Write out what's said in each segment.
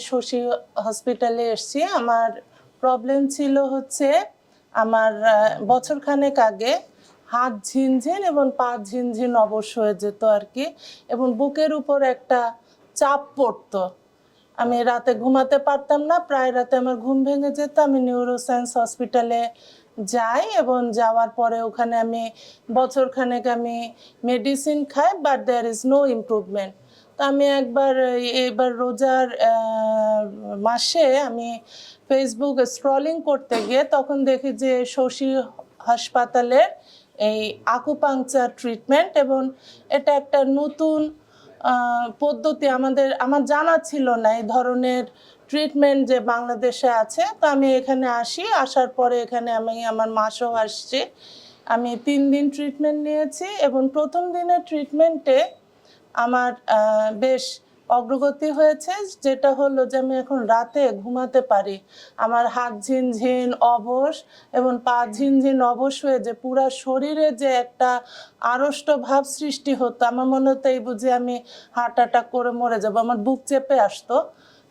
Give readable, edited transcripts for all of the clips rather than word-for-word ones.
শশী হসপিটালে এসেছি। আমার প্রবলেম ছিল হচ্ছে আমার বছরখানেক আগে হাত ঝিনঝিন এবং পা ঝিনঝিন অবশ হয়ে যেত আর কি, এবং বুকের উপর একটা চাপ পড়তো। আমি রাতে ঘুমাতে পারতাম না, প্রায় রাতে আমার ঘুম ভেঙে যেত। আমি নিউরোসায়েন্স হসপিটালে যাই এবং যাওয়ার পরে ওখানে আমি বছরখানেক আমি মেডিসিন খাই, but there is no improvement. তো আমি এবার রোজার মাসে আমি ফেসবুক স্ক্রলিং করতে গিয়ে তখন দেখি যে শশী হাসপাতালের এই আকুপাংচার ট্রিটমেন্ট, এবং এটা একটা নতুন পদ্ধতি, আমার জানা ছিল না এই ধরনের ট্রিটমেন্ট যে বাংলাদেশে আছে। তো আমি এখানে আসার পরে এখানে আমি আমার মাসও আসছি। আমি 3 দিন ট্রিটমেন্ট নিয়েছি এবং প্রথম দিনের ট্রিটমেন্টে আমার বেশ অগ্রগতি হয়েছে, যেটা হলো যে আমি এখন রাতে ঘুমাতে পারি। আমার হাত ঝিনঝিন অবশ এবং পা ঝিনঝিন অবশ হয়ে যে পুরা শরীরে যে একটা আড়ষ্ট ভাব সৃষ্টি হতো, আমার মনে হতো এই বুঝি আমি হার্ট অ্যাটাক করে মরে যাবো, আমার বুক চেপে আসতো।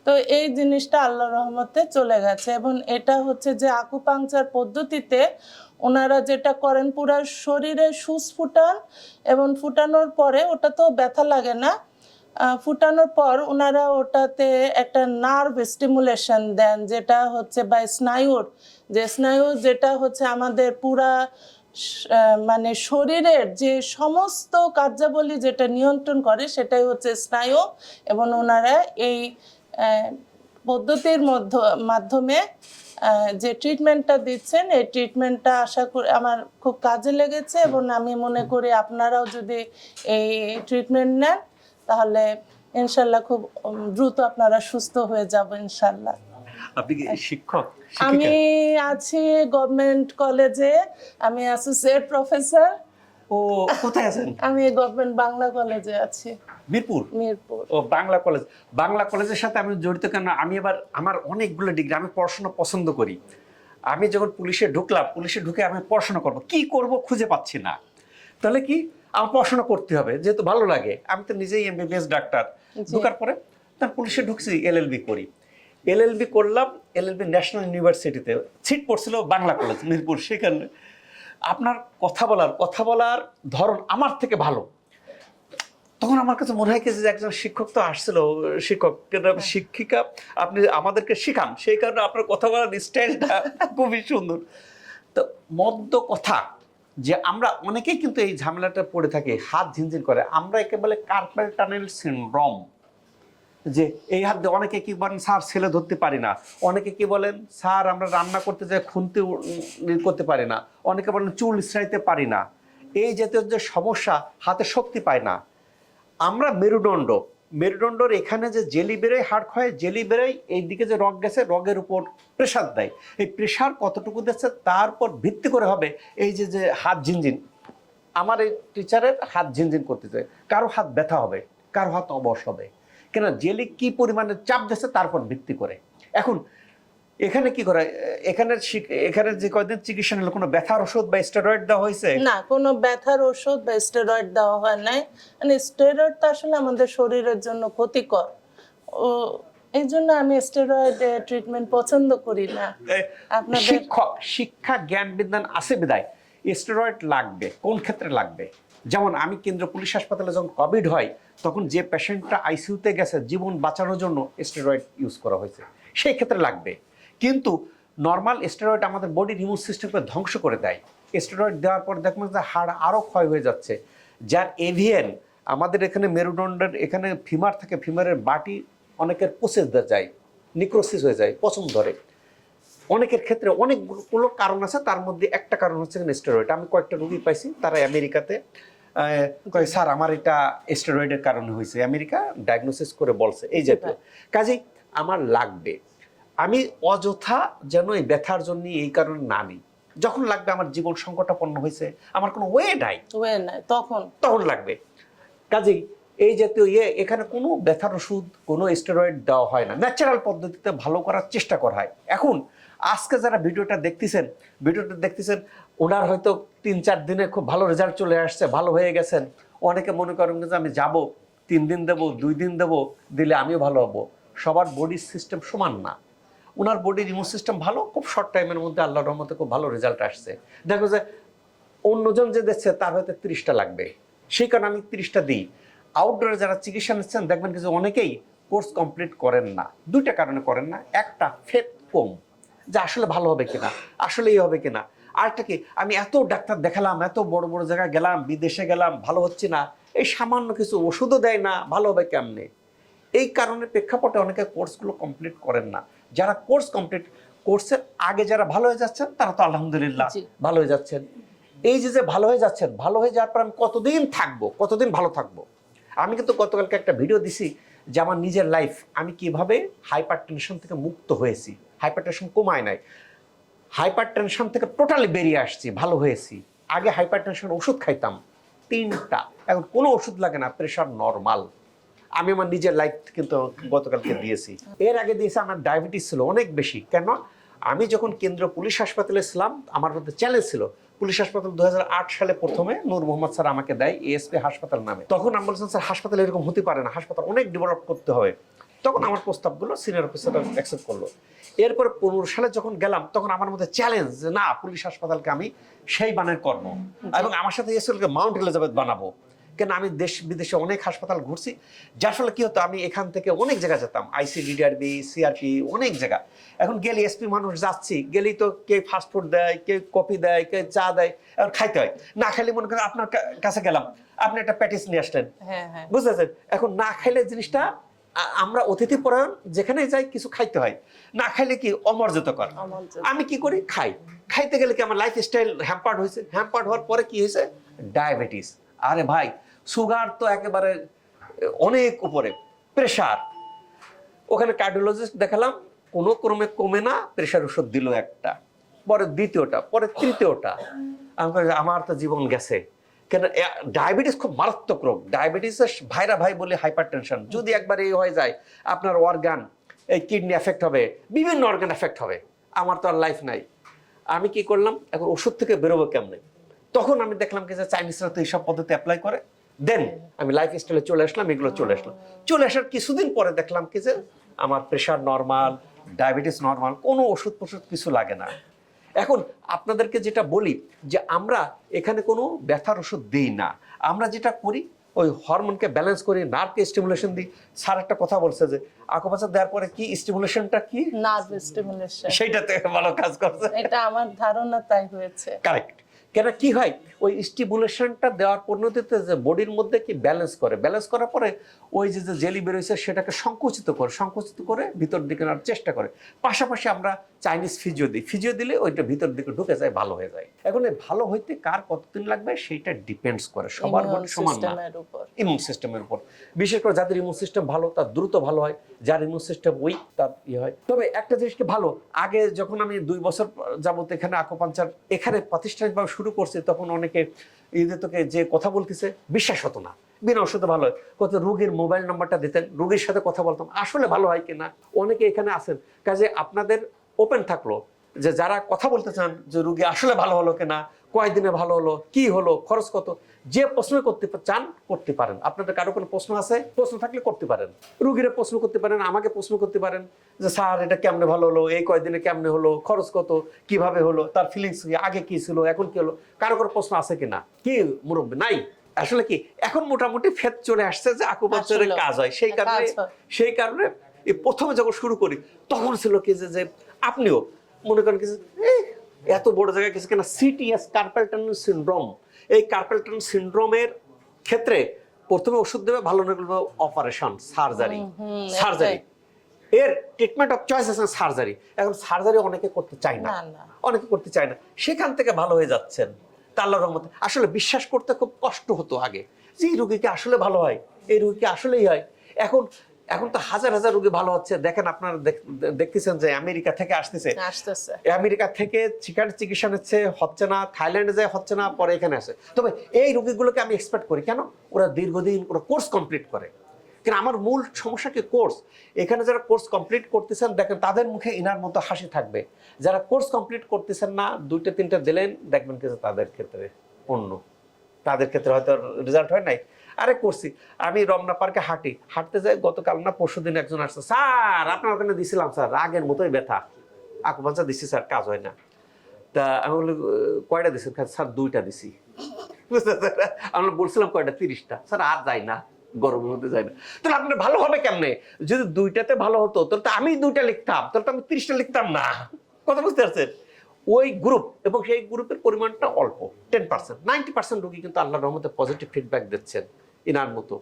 তো এই জিনিসটা আল্লাহর রহমতে চলে গেছে। এবং এটা হচ্ছে যে আকুপাংচার পদ্ধতিতে ওনারা যেটা করেন, পুরো শরীরে সুচ ফুটান এবং ফুটানোর পরে ওটা তো ব্যথা লাগে না, ফুটানোর পর ওনারা ওটাতে একটা নার্ভ স্টিমুলেশন দেন, যেটা হচ্ছে বা স্নায়ু যেটা হচ্ছে আমাদের পুরা মানে শরীরের যে সমস্ত কার্যাবলী যেটা নিয়ন্ত্রণ করে সেটাই হচ্ছে স্নায়ু। এবং ওনারা এই পদ্ধতির মাধ্যমে যে ট্রিটমেন্টটা দিচ্ছেন, এই ট্রিটমেন্টটা আশা করি আমার খুব কাজে লেগেছে, এবং আমি মনে করি আপনারাও যদি এই ট্রিটমেন্ট নেন তাহলে ইনশাল্লাহ খুব দ্রুত আপনারা সুস্থ হয়ে যাবেন ইনশাল্লাহ। আপনি কি শিক্ষক? আমি আছি গভর্নমেন্ট কলেজে, আমি অ্যাসোসিয়েট প্রফেসর। ও কোথায় আছেন? আমি গভর্নমেন্ট বাংলা কলেজে আছি, মিরপুর। ও বাংলা কলেজের সাথে আমি জড়িত কেন? আমি এবার আমার অনেকগুলো ডিগ্রি, আমি পড়াশোনা পছন্দ করি। আমি যখন পুলিশে ঢুকে আমি পড়াশোনা করব, কি করব খুঁজে পাচ্ছি না। তাহলে কি আমার পড়াশোনা করতে হবে, যেহেতু ভালো লাগে। আমি তো নিজেই এমবিবিএস ডাক্তার। ঢোকার পরে তার পুলিশে ঢুকছি, এলএলবি করি। এলএলবি করলাম, এলএলবি ন্যাশনাল ইউনিভার্সিটিতে সিট পড়ছিল বাংলা কলেজ মিরপুর। সেখানে আপনার কথা বলার ধরন আমার থেকে ভালো। তখন আমার কাছে মনে হয় যে একজন শিক্ষক তো আসছিল, শিক্ষিকা আপনি আমাদেরকে শিখান, সেই কারণে আপনার কথা বলার স্টাইলটা খুবই সুন্দর। তো মদ্য কথা যে আমরা অনেকেই কিন্তু এই ঝামেলাটা পড়ে থাকি, হাত ঝিনঝিন করে। আমরা একে বলে কার্পাল টানেল সিনড্রোম, যে এই হাত দিয়ে অনেকে কি বলেন স্যার ছেলে ধরতে পারি না, অনেকে কি বলেন স্যার আমরা রান্না করতে যাই খুনতে করতে পারি না, অনেকে বলেন চুল ইসরাইতে পারি না। এই জাতীয় যে সমস্যা, হাতে শক্তি পায় না। আমরা মেরুদণ্ডর এখানে যে জেলি বেরোয়, হাড় ক্ষয়, জেলি বেরোয়, এইদিকে যে রগ গেছে, রগের উপর প্রেশার দেয়। এই প্রেশার কতটুকু দিচ্ছে তার উপর ভিত্তি করে হবে এই যে হাত ঝিনঝিন। আমার এই টিচারের হাত ঝিনঝিন করতে চায়, কারো হাত ব্যথা হবে, কারো হাত অবশ হবে, কেন জেলি কি পরিমাণে চাপ দিচ্ছে তার উপর ভিত্তি করে। এখন এখানে কি করে, এখানে যে কয়েকদিন চিকিৎসা নিল, কোনো ব্যথার ওষুধ বা স্টেরয়েড দেওয়া হয়েছে? না, কোনো ব্যথার ওষুধ বা স্টেরয়েড দেওয়া হয় নাই। মানে স্টেরয়েড তো আসলে আমাদের শরীরের জন্য ক্ষতিকর, ও এই জন্য আমি স্টেরয়েড ট্রিটমেন্ট পছন্দ করি না। আপনাদের শিক্ষা জ্ঞান বিজ্ঞান আছে বিদায় স্টেরয়েড লাগবে, কোন ক্ষেত্রে লাগবে? যেমন আমি কেন্দ্র পুলিশ হাসপাতালে যখন কোভিড হয়, তখন যে পেশেন্টটা আইসিইউতে গেছে জীবন বাঁচানোর জন্য স্টেরয়েড ইউজ করা হয়েছে, সেই ক্ষেত্রে লাগবে। কিন্তু নর্মাল স্টেরয়েড আমাদের বডির ইমিউন সিস্টেমকে ধ্বংস করে দেয়। স্টেরয়েড দেওয়ার পর দেখবেন যে হাড় আরও ক্ষয় হয়ে যাচ্ছে। যার এভিএন আমাদের এখানে মেরুদণ্ডের এখানে ফিমার থাকে, ফিমারের বাটি অনেকের পচে যায়, নিক্রোসিস হয়ে যায়, পচন ধরে। অনেকের ক্ষেত্রে অনেকগুলো কারণ আছে, তার মধ্যে একটা কারণ হচ্ছে স্টেরয়েড। আমি কয়েকটা রোগী পাইছি, তারা আমেরিকাতে কয় স্যার আমার এটা স্টেরয়েডের কারণে হয়েছে, আমেরিকা ডায়াগনোসিস করে বলছে এই জাতীয়। কাজেই আমার লাগবে, আমি অযথা যেন এই ব্যথার জন্য এই কারণে না নিই। যখন লাগবে, আমার জীবন সংকটাপন্ন হয়েছে, আমার কোনো ওয়ে নাই, তখন লাগবে। কাজেই এই জাতীয় এখানে কোনো ব্যথার ওষুধ, কোনো স্টেরয়েড দেওয়া হয় না, ন্যাচারাল পদ্ধতিতে ভালো করার চেষ্টা করা হয়। এখন আজকে যারা ভিডিওটা দেখতেছেন ওনার হয়তো 3-4 দিনে খুব ভালো রেজাল্ট চলে আসছে, ভালো হয়ে গেছেন। অনেকে মনে করেন যে আমি যাব 3 দিন দেবো, 2 দিন দেবো, দিলে আমিও ভালো হবো। সবার বডি সিস্টেম সমান না। ওনার বডির ইমিউন সিস্টেম ভালো, খুব শর্ট টাইমের মধ্যে আল্লাহর রহমতে খুব ভালো রেজাল্ট আসছে। দেখো যে অন্যজন যে দিচ্ছে তার হয়তো 30টা লাগবে, সেই কারণে আমি 30টা দিই। আউটডোরে যারা চিকিৎসা নিচ্ছেন দেখবেন কিছু অনেকেই কোর্স কমপ্লিট করেন না, দুইটা কারণে করেন না। একটা, ফেথ কম, যে আসলে ভালো হবে কিনা, আসলে এই হবে কিনা। আরেকটা কি, আমি এত ডাক্তার দেখালাম, এত বড় বড় জায়গায় গেলাম, বিদেশে গেলাম, ভালো হচ্ছে না, এই সামান্য কিছু ওষুধও দেয় না, ভালো হবে কেমনে। এই কারণে প্রেক্ষাপটে অনেকে কোর্সগুলো কমপ্লিট করেন না। যারা কোর্স কমপ্লিট, কোর্সের আগে যারা ভালো হয়ে যাচ্ছেন তারা তো আলহামদুলিল্লাহ ভালো হয়ে যাচ্ছেন। এই যে ভালো হয়ে যাচ্ছেন, ভালো হয়ে যাওয়ার পর আমি কতদিন থাকবো, কতদিন ভালো থাকবো। আমি কিন্তু গতকালকে একটা ভিডিও দিছি যে আমার নিজের লাইফ, আমি কিভাবে হাইপার টেনশন থেকে মুক্ত হয়েছি, হাইপার টেনশন কমায় নাই, হাইপার টেনশন থেকে টোটালি বেরিয়ে আসছি, ভালো হয়েছি। আগে হাইপার টেনশন ওষুধ খাইতাম 3টা, এখন কোনো ওষুধ লাগে না, প্রেশার নর্মাল। আমি আমার নিজের লাইফ কিন্তু গতকালকে দিয়েছি। এর আগে দিয়েছি আমার ডায়াবেটিস ছিল অনেক বেশি। কেন? আমি যখন কেন্দ্রীয় পুলিশ হাসপাতালে ছিলাম, আমার মধ্যে চ্যালেঞ্জ ছিল। পুলিশ হাসপাতাল 2008 সালে প্রথমে নূর মোহাম্মদ স্যার আমাকে দেয় এএসপি হাসপাতাল নামে। তখন আমি বলছিলাম স্যার হাসপাতাল এরকম হতে পারে না, হাসপাতাল অনেক ডেভেলপ করতে হবে। তখন আমার প্রস্তাবগুলো সিনিয়র অফিসাররা অ্যাকসেপ্ট করলো। এরপর 15 সালে যখন গেলাম তখন আমার মধ্যে চ্যালেঞ্জ যে না, পুলিশ হাসপাতালকে আমি সেই বানের কর্ম, এবং আমার সাথে এসএলকে মাউন্ট এলিজাবেথ বানাবো। কেন, আমি দেশ বিদেশে অনেক হাসপাতাল ঘুরছি, যার ফলে কি হতো, আমি এখান থেকে অনেক জায়গায় যেতাম, আইসিডিডিআরবি, সিআরপি, অনেক জায়গা। এখন গেলে এসপি মানুষ যাচ্ছি, গেলেই তো কে ফাস্টফুড দেয়, কে কফি দেয়, কে চা দেয়, এখন খাইতে হয়। না খাইলে মনে করেন আপনার কাছে গেলাম, আপনি একটা প্যাটিস নিয়ে আসলেন, বুঝতেছেন। এখন না খাইলে জিনিসটা, আমরা অতিথি পরায়ণ, যেখানে যাই কিছু খাইতে হয়, না খাইলে কি অমর্যাদাকর। আমি কি করি, খাই। খাইতে গেলে কি আমার লাইফ স্টাইল হ্যাম্পার্ড হয়েছে। হ্যাম্পার্ড হওয়ার পরে কি হয়েছে, ডায়াবেটিস। আরে ভাই, সুগার তো একেবারে অনেক উপরে, প্রেশার। ওখানে কার্ডিওলজিস্ট দেখালাম, কোনো ক্রমে কমে না, প্রেশার ওষুধ দিল একটা, পরে দ্বিতীয়টা, পরে তৃতীয়টা। আমার তো জীবন গেছে। কেন, ডায়াবেটিস খুব মারাত্মক রোগ। ডায়াবেটিস ভাইরা ভাই বলে হাইপার টেনশন, যদি একবার এই হয়ে যায় আপনার অর্গান, এই কিডনি এফেক্ট হবে, বিভিন্ন অর্গান এফেক্ট হবে। আমার তো আর লাইফ নাই। আমি কি করলাম, এখন ওষুধ থেকে বেরোবো কেমনে। তখন আমি দেখলাম কি যে চাইনিজরা তো এইসব পদ্ধতি অ্যাপ্লাই করে। দেন আমি লাইফ স্টাইলে চলে আসলাম, এগুলো চলে আসলাম। চলে আসার কিছুদিন পরে দেখলাম কি যে আমার প্রেশার নর্মাল, ডায়াবেটিস নর্মাল, কোনো ওষুধ কিছু লাগে না। এখন আপনাদেরকে যেটা বলি যে আমরা এখানে কোনো ব্যথার ওষুধ দিই না, আমরা যেটা করি ওই হরমোনকে ব্যালেন্স করি, নার্ভকে স্টিমুলেশন দিই। স্যার একটা কথা বলছে যে আকুপাঞ্চার দেওয়ার পরে কি স্টিমুলেশনটা কি, নার্ভ স্টিমুলেশন, সেইটাতে ভালো কাজ করছে। এটা আমার ধারণা তাই হয়েছে। কারেক্ট। কেন কি হয়, ওই স্টিমুলেশনটা দেওয়ার পরিণতিতে যে বডির মধ্যে কি ব্যালেন্স করে, ব্যালেন্স করার পরে ওই যে জেলি বেরোয়েছে সেটাকে সংকুচিত করে ভিতর দিকে নেওয়ার চেষ্টা করে। পাশাপাশি আমরা চাইনিজ ফিজিও দিই, ফিজিও দিলে ওইটা ভিতর দিকে ঢুকে যায়, ভালো হয়ে যায়। এখন এই ভালো হইতে কার কতদিন লাগবে সেইটা ডিপেন্ডস করে, সবার বডি সমান না, ইমিউন সিস্টেমের উপর। বিশেষ করে যাদের ইমিউন সিস্টেম ভালো তার দ্রুত ভালো হয়, যার ইমিউন সিস্টেম উইক তার হয়। তবে একটা জিনিস কি ভালো, আগে যখন আমি 2 বছর যাবত এখানে আকুপাঞ্চার এখানে প্রাতিষ্ঠানিকভাবে শুরু করছি, তখন অনেকে তোকে যে কথা বলতেছে বিশ্বাস হতো না, বিনা ওষুধে ভালো হয়। কত রোগীর মোবাইল নাম্বারটা দিতেন, রোগীর সাথে কথা বলতাম, আসলে ভালো হয় কিনা। অনেকে এখানে আছেন, কাজে আপনাদের ওপেন থাকলো যে যারা কথা বলতে চান যে রোগী আসলে ভালো হলো কিনা, কয়দিনে ভালো হলো, কি হলো, খরচ কত, যে প্রশ্ন করতে চান করতে পারেন। আপনাদের কারো কোনো প্রশ্ন আছে, প্রশ্ন থাকলে করতে পারেন, রোগীরা প্রশ্ন করতে পারেন, আমাকে প্রশ্ন করতে পারেন যে স্যার এটা কেমনে ভালো হলো, এই কয়দিনে কেমনে হলো, খরচ কত, কিভাবে হলো, তার ফিলিংস কি, আগে কি ছিল, এখন কি হলো। কারো কোনো প্রশ্ন আছে কিনা, কি মুরব্বী নাই। আসলে কি এখন মোটামুটি ফেদ চলে আসছে যে আকুপাঞ্চারের কাজ হয়, সেই কারণে এই প্রথমে যখন শুরু করি তখন ছিল কি যে আপনিও মনে করেন কি এত বড় জায়গায় কিছু কিনা, সিটিএস, কার্পাল টানেল সিনড্রোম। এই কার্পাল টানেল সিনড্রোমের ক্ষেত্রে প্রথমে ওষুধ দেবে, ভালো না করবে অপারেশন, সার্জারি। এর ট্রিটমেন্ট অফ চয়েস আছে সার্জারি। এখন সার্জারি অনেকে করতে চায় না, সেখান থেকে ভালো হয়ে যাচ্ছেন আল্লাহর রহমতে। আসলে বিশ্বাস করতে খুব কষ্ট হতো আগে যে এই রোগীকে আসলে ভালো হয়, এই রোগীকে আসলেই হয়। এখন তো হাজার হাজার রোগী ভালো হচ্ছে। দেখেন আপনারা দেখতেছেন যে আমেরিকা থেকে আসতেছে, আমেরিকা থেকে চিকিৎসা নিচ্ছে, হচ্ছে না, থাইল্যান্ডে যায় হচ্ছে না, পরে এখানে আসে। তবে এই রোগীগুলোকে আমি এক্সপেক্ট করি, কেন ওরা দীর্ঘদিন ওরা কোর্স কমপ্লিট করে। কিন্তু আমার মূল সমস্যা কি, কোর্স। এখানে যারা কোর্স কমপ্লিট করতেছেন দেখেন তাদের মুখে ইনার মতো হাসি থাকবে। যারা কোর্স কমপ্লিট করতেছেন না, 2-3টা দিলেন, দেখবেন কি তাদের ক্ষেত্রে অন্য, তাদের ক্ষেত্রে হয়তো রেজাল্ট হয় নাই। আরে করছি। আমি রমনা পার্কে হাঁটতে যাই, গতকাল না পরশুদিন একজন আসছে, স্যার আপনার ওখানে দিছিলাম স্যার, আগের মতোই ব্যথা, আকুপাঞ্চার দিছি স্যার, কাজ হয় না। তা আমি বলি কয়টা দিছি স্যার? 2টা দিছি। আমরা বলছিলাম কয়টা? 30টা। স্যার আর যাই না, গরমের মধ্যে যাই না। তাহলে আপনার ভালো হবে কেমনে? যদি 2টাতে ভালো হতো তাহলে তো আমি 2টা লিখতাম, তাহলে তো আমি 30টা লিখতাম না। কথা বুঝতে পারছেন? ওই গ্রুপ, এবং সেই গ্রুপের পরিমাণটা অল্প, 10%। 90% রোগী কিন্তু আল্লাহর রহমতে পজিটিভ ফিডব্যাক দিচ্ছেন ইনার মতো।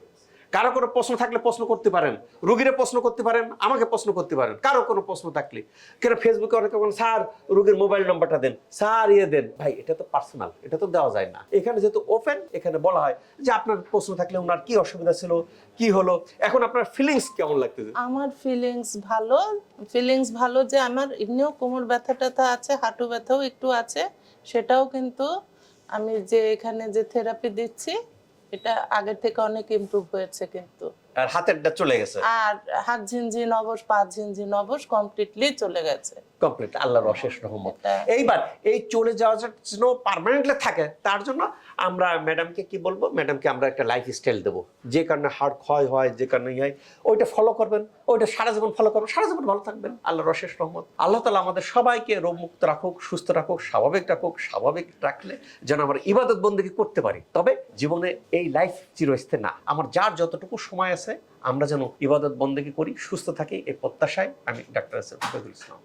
কারো কোনো প্রশ্ন থাকলে প্রশ্ন করতে পারেন, রোগীরা প্রশ্ন করতে পারেন, আমাকে প্রশ্ন করতে পারেন, কারো কোনো প্রশ্ন থাকলে। কেন ফেসবুকে অনেকে বলেন স্যার রোগীর মোবাইল নাম্বারটা দেন, স্যার দেন। ভাই এটা তো পার্সোনাল, এটা তো দেওয়া যায় না। এখানে যেহেতু ওপেন, এখানে বলা হয় যে আপনার প্রশ্ন থাকলে ওনার কি অসুবিধা ছিল, কি হলো, এখন আপনার ফিলিংস কেমন লাগতেছে? আমার ফিলিংস ভালো যে আমার এমনিও কোমর ব্যথা ট্যাথা আছে, হাঁটু ব্যথাও একটু আছে, সেটাও কিন্তু আমি যে এখানে যে থেরাপি দিচ্ছি এটা আগের থেকে অনেক ইমপ্রুভ হয়েছে কিন্তু। আর হাতেরটা চলে গেছে? আর হাত ঝিনঝিন অবশ, পা ঝিনঝিন অবশ কমপ্লিটলি চলে গেছে। কমপ্লিট, আল্লাহর অশেষ রহমত। এটা- এইবার এই চলে যাওয়ার জন্য পার্মানেন্টলি থাকে, তার জন্য আমরা ম্যাডামকে কি বলবো, ম্যাডামকে আমরা একটা লাইফ স্টাইল দেবো, যে কারণে হাড় ক্ষয় হয়, যে কারণে হয়, ওইটা ফলো করবেন, ওইটা সারা জীবন ফলো করবেন, সারা জীবন ভালো থাকবেন, আল্লাহর অশেষ রহমত। আল্লাহ তাআলা আমাদের সবাইকে রোগমুক্ত রাখুক, সুস্থ রাখুক, স্বাভাবিক রাখলে যেন আমরা ইবাদত বন্দেগী করতে পারি। তবে জীবনে এই লাইফ চিরস্থায়ী না, আমার যার যতটুকু সময় আছে আমরা যেন ইবাদত বন্দেগী করি, সুস্থ থাকি, এই প্রত্যাশায় আমি ডাক্তার শফিকুল ইসলাম।